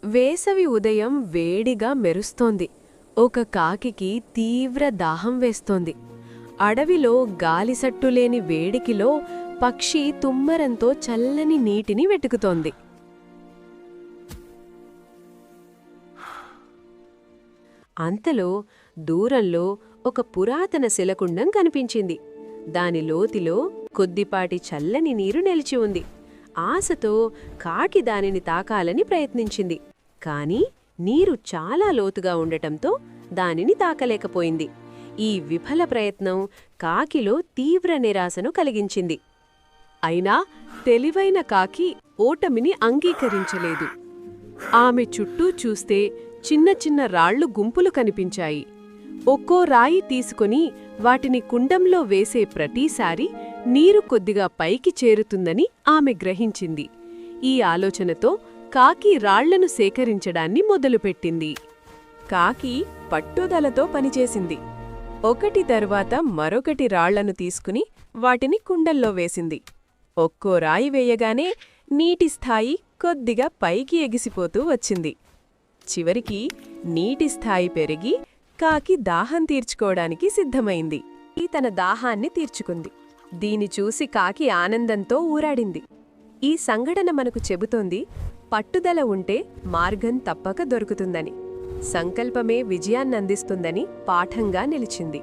వేసవి ఉదయం వేడిగా మెరుస్తోంది. ఒక కాకికి తీవ్ర దాహం వేస్తోంది. అడవిలో గాలిసట్టులేని వేడికిలో పక్షి తుమ్మరంతో చల్లని నీటిని వెతుకుతోంది. అంతలో దూరంలో ఒక పురాతన శిలకుండం కనిపించింది. దాని లోతులో కొద్దిపాటి చల్లని నీరు నిలిచి ఉంది. ఆశతో కాకి దానిని తాకాలని ప్రయత్నించింది. కాని నీరు చాలా లోతుగా ఉండటంతో దానిని తాకలేకపోయింది. ఈ విఫల ప్రయత్నం కాకిలో తీవ్ర నిరాశను కలిగించింది. అయినా తెలివైన కాకి ఓటమిని అంగీకరించలేదు. ఆమె చుట్టూ చూస్తే చిన్న చిన్న రాళ్లు గుంపులు కనిపించాయి. ఒక్కో రాయి తీసుకుని వాటిని కుండంలో వేసే ప్రతిసారి నీరు కొద్దిగా పైకి చేరుతుందని ఆమె గ్రహించింది. ఈ ఆలోచనతో కాకి రాళ్లను సేకరించడాన్ని మొదలుపెట్టింది. కాకి పట్టుదలతో పనిచేసింది. ఒకటి తరువాత మరొకటి రాళ్లను తీసుకుని వాటిని కుండల్లో వేసింది. ఒక్కో రాయి వేయగానే నీటి స్థాయి కొద్దిగా పైకి ఎగిసిపోతూ వచ్చింది. చివరికి నీటి స్థాయి పెరిగి కాకి దాహం తీర్చుకోవడానికి సిద్ధమైంది. తన దాహాన్ని తీర్చుకుంది. దీని చూసి కాకి ఆనందంతో ఊరాడింది. ఈ సంఘటన మనకు చెబుతోంది, పట్టుదల ఉంటే మార్గం తప్పక దొరుకుతుందని, సంకల్పమే విజయాన్నందిస్తుందని పాఠంగా నిలిచింది.